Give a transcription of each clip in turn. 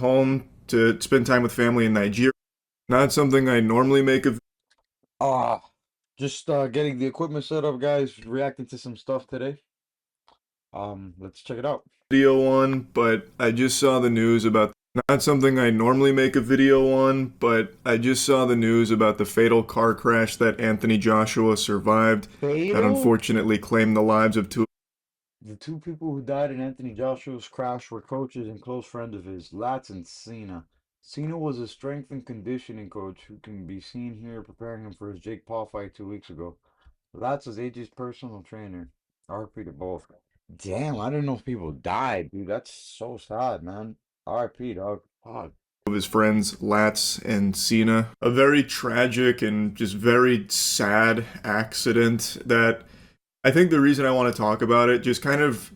home to spend time with family in Nigeria. Not something I normally make a Ah, just getting the equipment set up, guys. Reacting to some stuff today. Let's check it out. video on, but I just saw the news about not something I normally make a video on, but I just saw the news about the fatal car crash that Anthony Joshua survived that Fatal? unfortunately claimed the lives of two. The two people who died in Anthony Joshua's crash were coaches and close friends of his, Latz and Cena. Cena was a strength and conditioning coach who can be seen here preparing him for his Jake Paul fight 2 weeks ago. Latz was AJ's personal trainer. RP to both. Damn, I didn't know if people died, dude. That's so sad, man. RP, dog. Fuck. Of his friends, Latz and Cena. A very tragic and just very sad accident that I think the reason I want to talk about it just kind of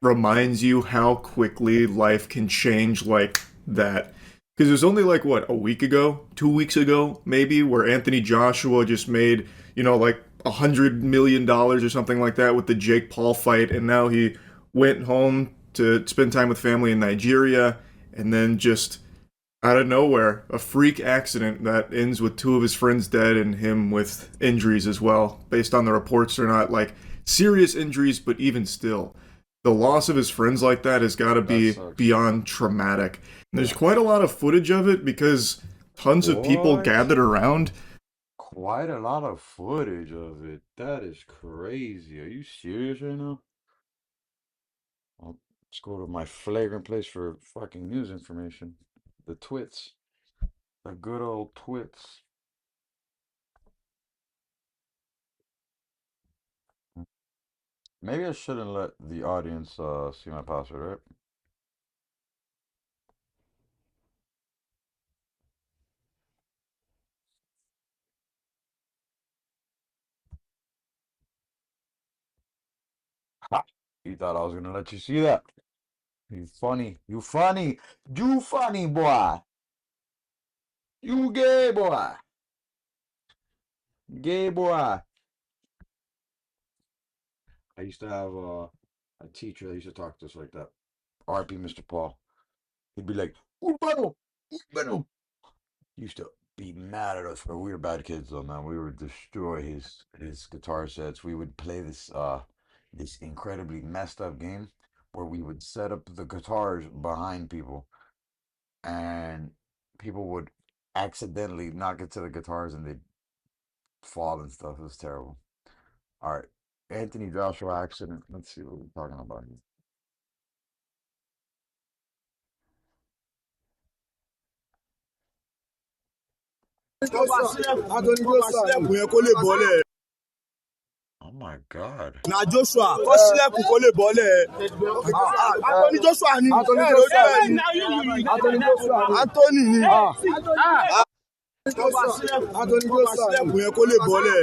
reminds you how quickly life can change like that. Because it was only like, what, a week ago, 2 weeks ago, maybe, where Anthony Joshua just made, like $100 million or something like that with the Jake Paul fight. And now he went home to spend time with family in Nigeria. And then just out of nowhere, a freak accident that ends with two of his friends dead and him with injuries as well. Based on the reports, they're not like serious injuries, but even still, the loss of his friends like that has got to That be sucks. beyond traumatic. And there's quite a lot of footage of it because tons of people What? gathered around. Quite a lot of footage of it. That is crazy. Are you serious right now? Well, let's go to my flagrant place for fucking news information. The twits. The good old twits. Maybe I shouldn't let the audience see my password, right? Ha! You thought I was gonna let you see that. You funny. You funny. You funny boy. You gay boy. Gay boy. I used to have a teacher that used to talk to us like that. RP Mr. Paul. He'd be like, Urbano, Urbano. He used to be mad at us for we were bad kids though, man. We would destroy his guitar sets. We would play this incredibly messed up game where we would set up the guitars behind people and people would accidentally knock into the guitars and they'd fall and stuff. It was terrible. All right. Anthony Joshua accident. Let's see what we're talking about here. Anthony Joshua sílẹ̀kùn yẹn kó lè bọ́lẹ̀. Oh my God. Na Joshua kó sílẹ̀kùn kó lè bọ́lẹ̀. Anthony Joshua ni. Anthony Bẹ́ẹ̀ ló Joshua jẹ́ ni. ni. Anthony Joshua ni. Anthony ni. Anthony Kó Joshua ni. sílẹ̀kùn yẹn kó lè bọ́lẹ̀.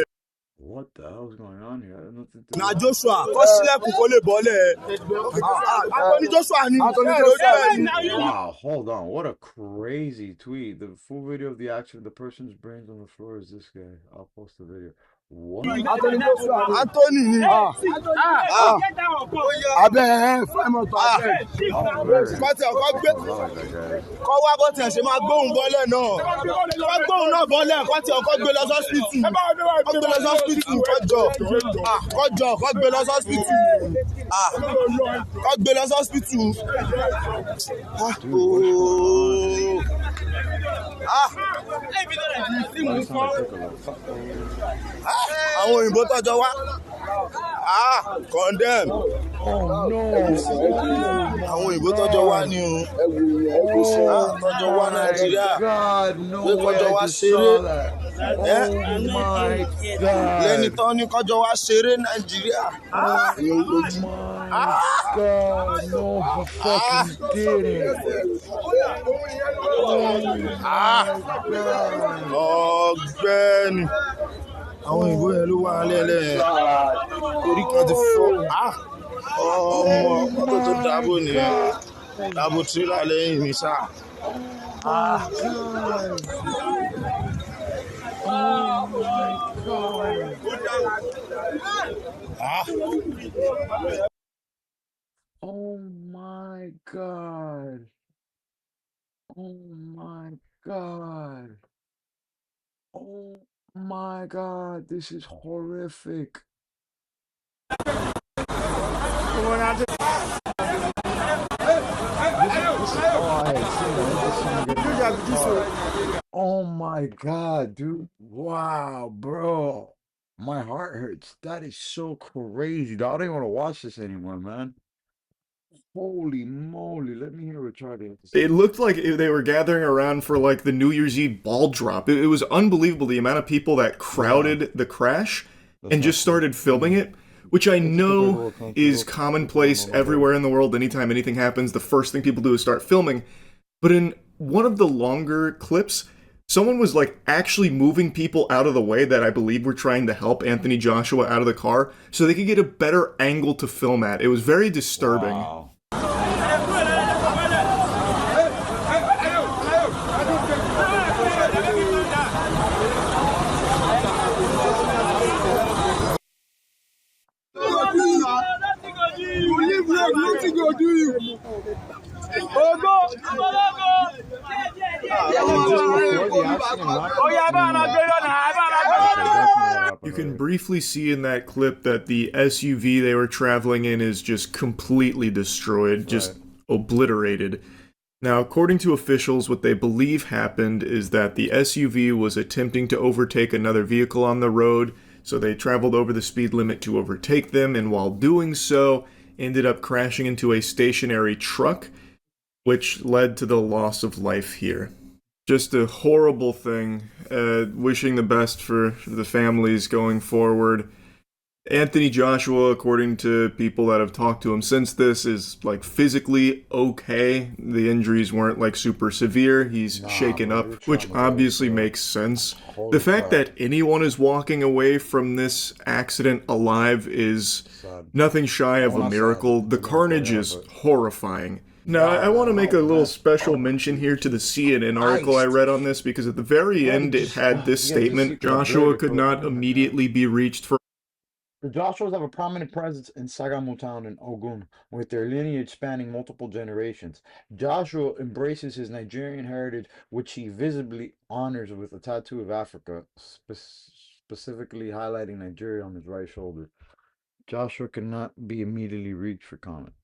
What the hell is going on here? I don't know what to do. Na Joshua kó sílẹ̀kùn kó lè bọ́lẹ̀. Anthony Joshua ni. Anthony Bẹ́ẹ̀ ló Joshua jẹ́ ni. ni. Wow, hold on. What a crazy tweet. The full video of the accident, the person's brains on the floor is this guy. I'll post the video. What? Anthony Joshua ni. Anthony ni. Abẹ́ ẹ̀ fẹ́ mọ̀ tó abẹ́. Oh, word. Kọ́ tiẹ̀ kọ́ gbé. I like that guy. Kọ́ wá bó tiẹ̀ ṣe máa gbóhùn bọ́lẹ̀ náà. Kọ́ gbóhùn náà bọ́lẹ̀ kọ́ tiẹ̀ kọ́ gbé lọ sọ́sìpìtì. Kọ́ gbé lọ sọ́sìpìtì kọjọ. Kọjọ kọ́ gbé lọ sọ́sìpìtì. Kọ́ gbé lọ sọ́sìpìtì. Last time I took a look. Àwọn òyìnbó tọ́jọ́ wá. Condemn. Oh no. Àwọn òyìnbó tọ́jọ́ wá ní o. Tọ́jọ́ wá Nàìjíríà. God, no Pé way. kọjọ́ wá I just ṣeré. saw that. Oh my Lẹ́ni God. tán ní kọjọ́ wá ṣeré Nàìjíríà. Oh my God. No, he fucking didn't. Ọ̀gbẹ́ni. Àwọn òyìnbó yẹn ló wà lẹ́lẹ̀. Orí kan ti fọ́. Ọmọ mọ́tò tó dábò nìyẹn. Dábò tírélà lẹ́yìn mi sá. Oh my God. Oh my God. Oh my God. This is horrific. Oh, I had seen that. This son getting out of the car. Oh my God, dude. Wow, bro. My heart hurts. That is so crazy. Dog. I don't even want to watch this anymore, man. Holy moly. Let me hear what Charlie had to say. It looked like they were gathering around for like the New Year's Eve ball drop. It was unbelievable the amount of people that crowded the crash That's and not just cool. started filming it, which I It's a know little comfortable. is commonplace everywhere in the world. Anytime anything happens, the first thing people do is start filming. But in one of the longer clips, someone was like actually moving people out of the way that I believe were trying to help Anthony Joshua out of the car so they could get a better angle to film at. It was very disturbing. Wow. You live like nothing go do you. You can briefly see in that clip that the SUV they were traveling in is just completely destroyed, just obliterated. Now, according to officials, what they believe happened is that the SUV was attempting to overtake another vehicle on the road, so they traveled over the speed limit to overtake them, and while doing so, ended up crashing into a stationary truck, which led to the loss of life here. Just a horrible thing. Wishing the best for the families going forward. Anthony Joshua, according to people that have talked to him since this, is like physically okay. The injuries weren't like super severe. He's shaken bro, up, you're which traumatized, obviously bro. makes sense. Holy The fact crap. that anyone is walking away from this accident alive is Sad. nothing shy of Well, a not sad. miracle. The We're gonna carnage play is that, but- horrifying. Now, Wow, I want to man, make a how little messed special up. mention here to the CNN article I read on this because at the very Yeah, end it just- had this yeah, just statement: secret Joshua upgrade could for- not immediately be reached for The Joshuas have a prominent presence in Sagamu town in Ogun, with their lineage spanning multiple generations. Joshua embraces his Nigerian heritage, which he visibly honors with a tattoo of Africa, specifically highlighting Nigeria on his right shoulder. Joshua could not be immediately reached for comment.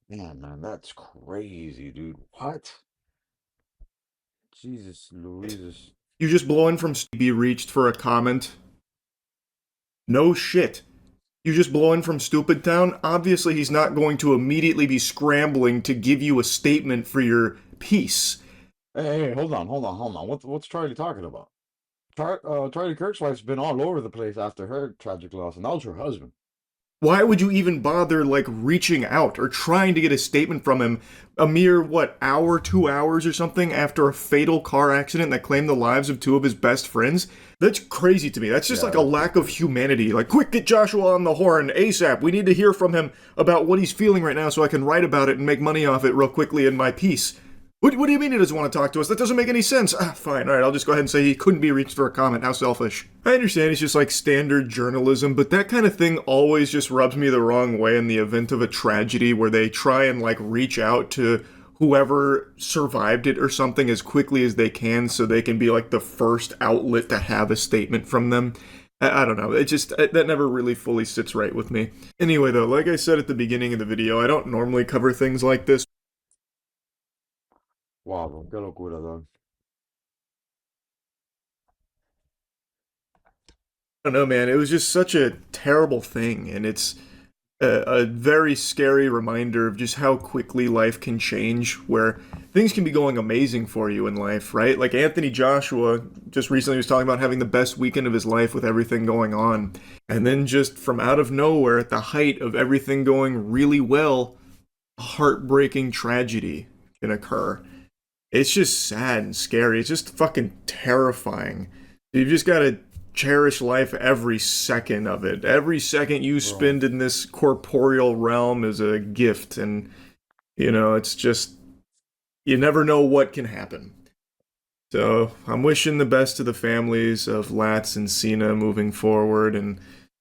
Man, that's crazy, dude. What? Jesus Louises. you just blowing from be reached for a comment. No shit. You just blowing from Stupid Town? Obviously, he's not going to immediately be scrambling to give you a statement for your piece. Hey, hold on. What's Charlie talking about? Charlie Kirk's wife's been all over the place after her tragic loss, and that was her husband. Why would you even bother, like, reaching out or trying to get a statement from him a mere, hour, 2 hours or something after a fatal car accident that claimed the lives of two of his best friends? That's crazy to me. That's just like a lack of humanity. Like, quick, get Joshua on the horn ASAP. We need to hear from him about what he's feeling right now so I can write about it and make money off it real quickly in my piece. What do you mean he doesn't want to talk to us? That doesn't make any sense. Fine, alright, I'll just go ahead and say he couldn't be reached for a comment. How selfish. I understand it's just like standard journalism, but that kind of thing always just rubs me the wrong way in the event of a tragedy where they try and like reach out to whoever survived it or something as quickly as they can so they can be like the first outlet to have a statement from them. I don't know. That never really fully sits right with me. Anyway though, like I said at the beginning of the video, I don't normally cover things like this. Wow, bro, qué locura, dog. I don't know, man. It was just such a terrible thing, and it's a very scary reminder of just how quickly life can change, where things can be going amazing for you in life, right? Like Anthony Joshua just recently was talking about having the best weekend of his life with everything going on, and then just from out of nowhere, at the height of everything going really well, a heartbreaking tragedy can occur. It's just sad and scary. It's just fucking terrifying. You've just got to cherish life every second of it. Every second you spend in this corporeal realm is a gift, and it's just you never know what can happen. So I'm wishing the best to the families of Latz and Cena moving forward, and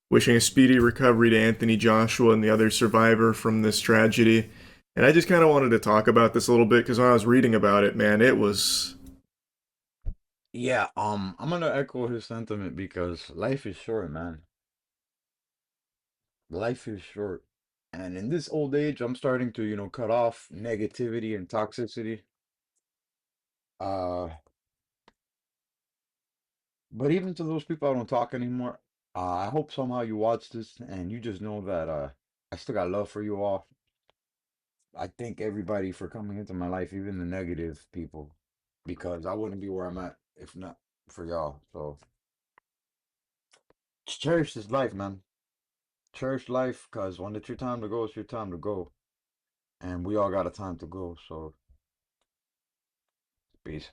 wishing a speedy recovery to Anthony Joshua and the other survivor from this tragedy. And I just kind of wanted to talk about this a little bit because when I was reading about it, man, it was. Yeah, I'm gonna echo his sentiment because life is short, man. Life is short. And in this old age, I'm starting to, cut off negativity and toxicity. Uh, but even to those people I don't talk anymore, I hope somehow you watch this and you just know that I still got love for you all. I thank everybody for coming into my life, even the negative people, because I wouldn't be where I'm at if not for y'all. So cherish this life, man. Cherish life, because when it's your time to go, it's your time to go. And we all got a time to go. So peace.